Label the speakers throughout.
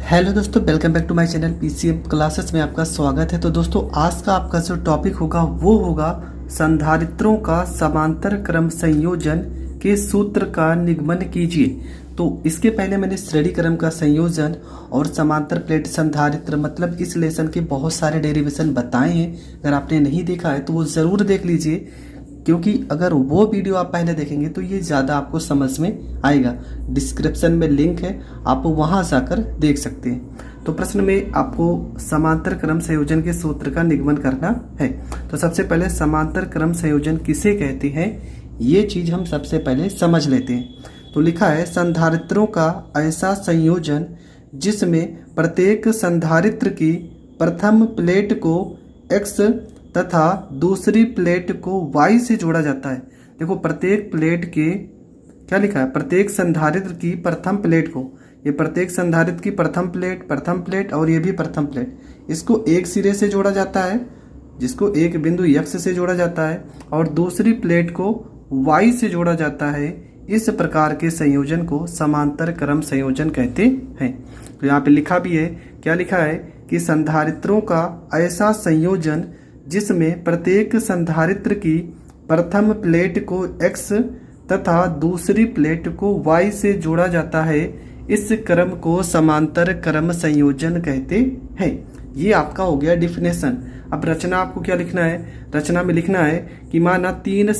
Speaker 1: Hello दोस्तों, welcome back to my channel PCM classes में आपका स्वागत है। तो दोस्तों आज का आपका जो टॉपिक होगा वो होगा संधारित्रों का समांतर क्रम संयोजन के सूत्र का निगमन कीजिए। तो इसके पहले मैंने श्रेणी क्रम का संयोजन और समांतर प्लेट संधारित्र मतलब इस लेसन के बहुत सारे डेरिवेशन बताए हैं। अगर आपने नहीं देखा है तो वो ज़रूर देख लीजिए, क्योंकि अगर वो वीडियो आप पहले देखेंगे तो ये ज़्यादा आपको समझ में आएगा। डिस्क्रिप्शन में लिंक है, आप वहाँ जाकर देख सकते हैं। तो प्रश्न में आपको समांतर क्रम संयोजन के सूत्र का निगमन करना है। तो सबसे पहले समांतर क्रम संयोजन किसे कहते हैं, ये चीज़ हम सबसे पहले समझ लेते हैं। तो लिखा है संधारित्रों का ऐसा संयोजन जिसमें प्रत्येक संधारित्र की प्रथम प्लेट को x तथा दूसरी प्लेट को y से जोड़ा जाता है। देखो प्रत्येक प्लेट के क्या लिखा है, प्रत्येक संधारित्र की प्रथम प्लेट को, ये प्रत्येक संधारित्र की प्रथम प्लेट और ये भी प्रथम प्लेट, इसको एक सिरे से जोड़ा जाता है जिसको एक बिंदु x से जोड़ा जाता है और दूसरी प्लेट को y से जोड़ा जाता है। इस प्रकार के संयोजन को समांतर क्रम संयोजन कहते हैं। तो यहाँ पे लिखा भी है, क्या लिखा है कि संधारित्रों का ऐसा संयोजन जिसमें प्रत्येक संधारित्र की प्रथम प्लेट को x तथा दूसरी प्लेट को y से जोड़ा जाता है, इस क्रम को समांतर क्रम संयोजन कहते हैं। ये आपका हो गया डिफिनेशन। अब रचना आपको क्या लिखना है, रचना में लिखना है कि माना तीन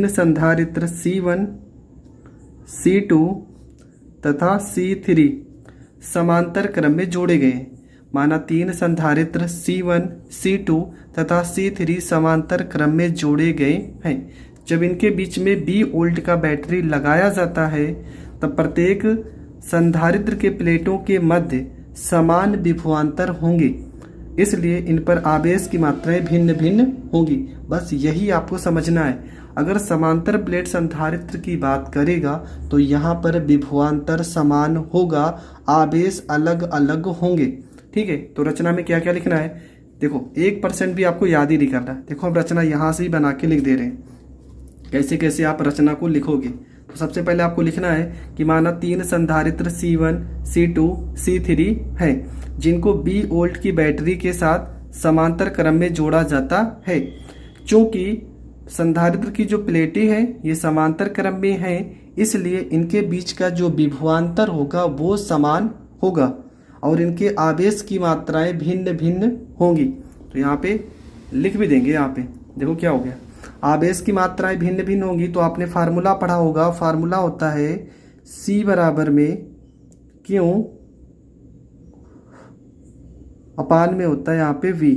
Speaker 1: संधारित्र C1, C2 तथा C3 समांतर क्रम में जोड़े गए। माना तीन संधारित्र C1, C2 तथा C3 समांतर क्रम में जोड़े गए हैं। जब इनके बीच में 20 वोल्ट का बैटरी लगाया जाता है तब प्रत्येक संधारित्र के प्लेटों के मध्य समान विभवांतर होंगे, इसलिए इन पर आवेश की मात्राएं भिन्न भिन्न होंगी। बस यही आपको समझना है। अगर समांतर प्लेट संधारित्र की बात करेगा तो यहाँ पर विभवांतर समान होगा, आवेश अलग अलग होंगे। ठीक है, तो रचना में क्या क्या लिखना है, देखो 1% भी आपको याद ही नहीं करना। देखो हम रचना यहाँ से ही बना के लिख दे रहे हैं, कैसे कैसे आप रचना को लिखोगे। तो सबसे पहले आपको लिखना है कि माना तीन संधारित्र C1, C2, C3 हैं जिनको 20 वोल्ट की बैटरी के साथ समांतर क्रम में जोड़ा जाता है। चूंकि संधारित्र की जो प्लेटें हैं ये समांतर क्रम में हैं, इसलिए इनके बीच का जो विभवांतर होगा वो समान होगा और इनके आवेश की मात्राएं भिन्न भिन्न होंगी। तो यहाँ पे लिख भी देंगे। यहाँ पे देखो क्या हो गया, आवेश की मात्राएं भिन्न भिन्न होंगी। तो आपने फार्मूला पढ़ा होगा, फार्मूला होता है C बराबर में Q अपान में होता है यहाँ पे V।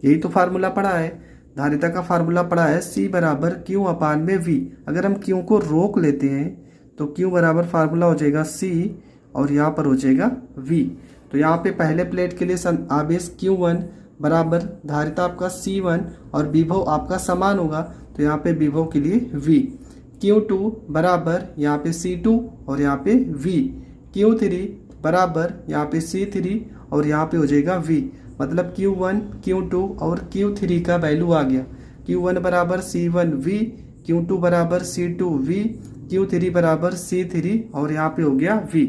Speaker 1: यही तो फार्मूला पढ़ा है, धारिता का फार्मूला पढ़ा है C बराबर Q अपान में V। अगर हम Q को रोक लेते हैं तो Q बराबर फार्मूला हो जाएगा C और यहाँ पर हो जाएगा V। तो यहाँ पे पहले प्लेट के लिए आवेश Q1 बराबर धारिता आपका C1 और विभव आपका समान होगा, तो यहाँ पे विभव के लिए V। Q2 बराबर यहाँ पे C2 और यहाँ पे V। Q3 बराबर यहाँ पे C3 और यहाँ पे हो जाएगा V। मतलब Q1, Q2 और Q3 का वैल्यू आ गया। Q1 बराबर C1V, Q2 बराबर C2V, Q3 बराबर C3 और यहाँ पे हो गया V।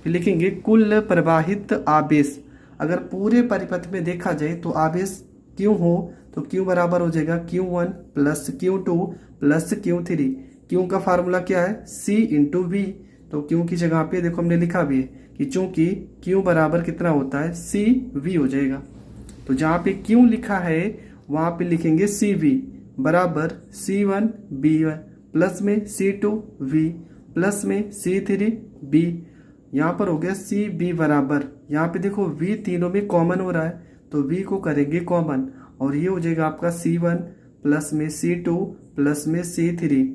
Speaker 1: फिर लिखेंगे कुल प्रवाहित आवेश। अगर पूरे परिपथ में देखा जाए तो आवेश Q हो तो Q बराबर हो जाएगा Q1 plus Q2 plus Q3। Q का फार्मूला क्या है, C इंटू V। तो Q की जगह पे देखो हमने लिखा भी है कि चूंकि Q बराबर कितना होता है CV हो जाएगा। तो जहाँ पे Q लिखा है वहाँ पे लिखेंगे CV बराबर C1B प्लस में C2V प्लस में C3B। यहाँ पर हो गया CB बराबर, यहाँ पे देखो V तीनों में कॉमन हो रहा है तो V को करेंगे कॉमन और ये हो जाएगा आपका C1 प्लस में C2 प्लस में C3।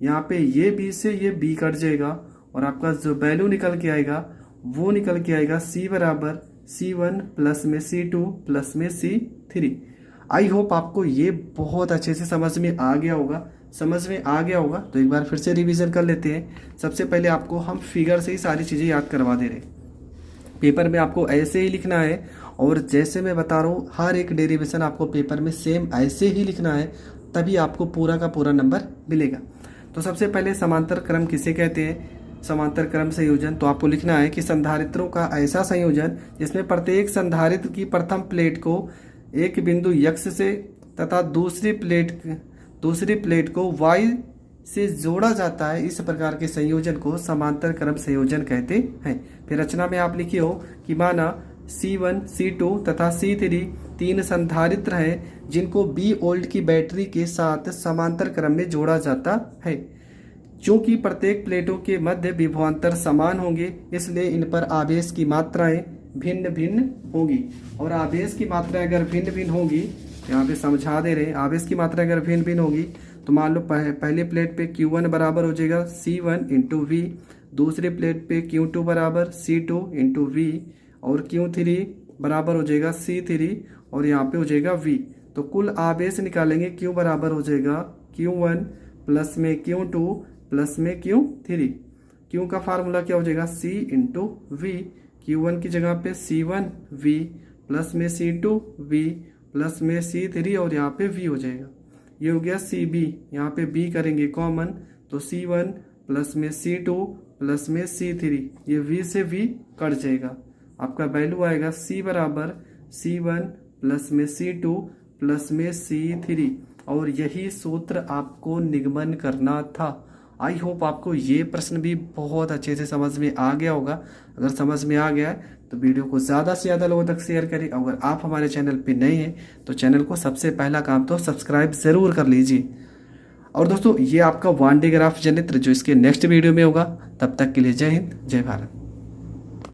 Speaker 1: यहाँ पे ये B से ये B कट जाएगा और आपका जो वैल्यू निकल के आएगा वो निकल के आएगा C बराबर C1 प्लस में C2 प्लस में C3। आई होप आपको ये बहुत अच्छे से समझ में आ गया होगा। तो एक बार फिर से रिवीजन कर लेते हैं। सबसे पहले आपको हम फिगर से ही सारी चीज़ें याद करवा दे रहे हैं। पेपर में आपको ऐसे ही लिखना है और जैसे मैं बता रहा हूँ हर एक डेरिवेशन आपको पेपर में सेम ऐसे ही लिखना है, तभी आपको पूरा का पूरा नंबर मिलेगा। तो सबसे पहले समांतर क्रम किसे कहते हैं, समांतर क्रम संयोजन, तो आपको लिखना है कि संधारित्रों का ऐसा संयोजन जिसमें प्रत्येक संधारित्र की प्रथम प्लेट को एक बिंदु x से तथा दूसरी प्लेट को y से जोड़ा जाता है, इस प्रकार के संयोजन को समांतर क्रम संयोजन कहते हैं। फिर रचना में आप लिखिए हो कि माना C1, C2 तथा C3 तीन संधारित्र हैं जिनको B वोल्ट की बैटरी के साथ समांतर क्रम में जोड़ा जाता है। चूंकि प्रत्येक प्लेटों के मध्य विभवांतर समान होंगे, इसलिए इन पर आवेश की मात्राएं भिन्न भिन्न होंगी। और आवेश की मात्राएं अगर भिन्न भिन्न होंगी, यहाँ पे समझा दे रहे हैं, आवेश की मात्रा अगर भिन्न भिन्न होगी तो मान लो पहली प्लेट पे Q1 बराबर हो जाएगा C1 इंटू वी, दूसरी प्लेट पे Q2 बराबर C2 इंटू वी, और Q3 बराबर हो जाएगा C3 और यहाँ पे हो जाएगा V। तो कुल आवेश निकालेंगे, Q बराबर हो जाएगा Q1 प्लस में Q2 प्लस में Q3। Q का फार्मूला क्या हो जाएगा C इंटू वी, Q1 की जगह पे C1 V प्लस में C2 V प्लस में C3 और यहाँ पे V हो जाएगा। ये हो गया CB, यहाँ पे B करेंगे कॉमन तो C1 प्लस में C2 प्लस में C3, ये V से V कट जाएगा। आपका वैल्यू आएगा C बराबर C1 प्लस में C2 प्लस में C3, और यही सूत्र आपको निगमन करना था। आई होप आपको ये प्रश्न भी बहुत अच्छे से समझ में आ गया होगा। अगर समझ में आ गया है तो वीडियो को ज़्यादा से ज़्यादा लोगों तक शेयर करें। अगर आप हमारे चैनल पे नए हैं तो चैनल को सबसे पहला काम तो सब्सक्राइब ज़रूर कर लीजिए। और दोस्तों ये आपका वान डे ग्राफ जनित्र जो इसके नेक्स्ट वीडियो में होगा, तब तक के लिए जय हिंद जय भारत।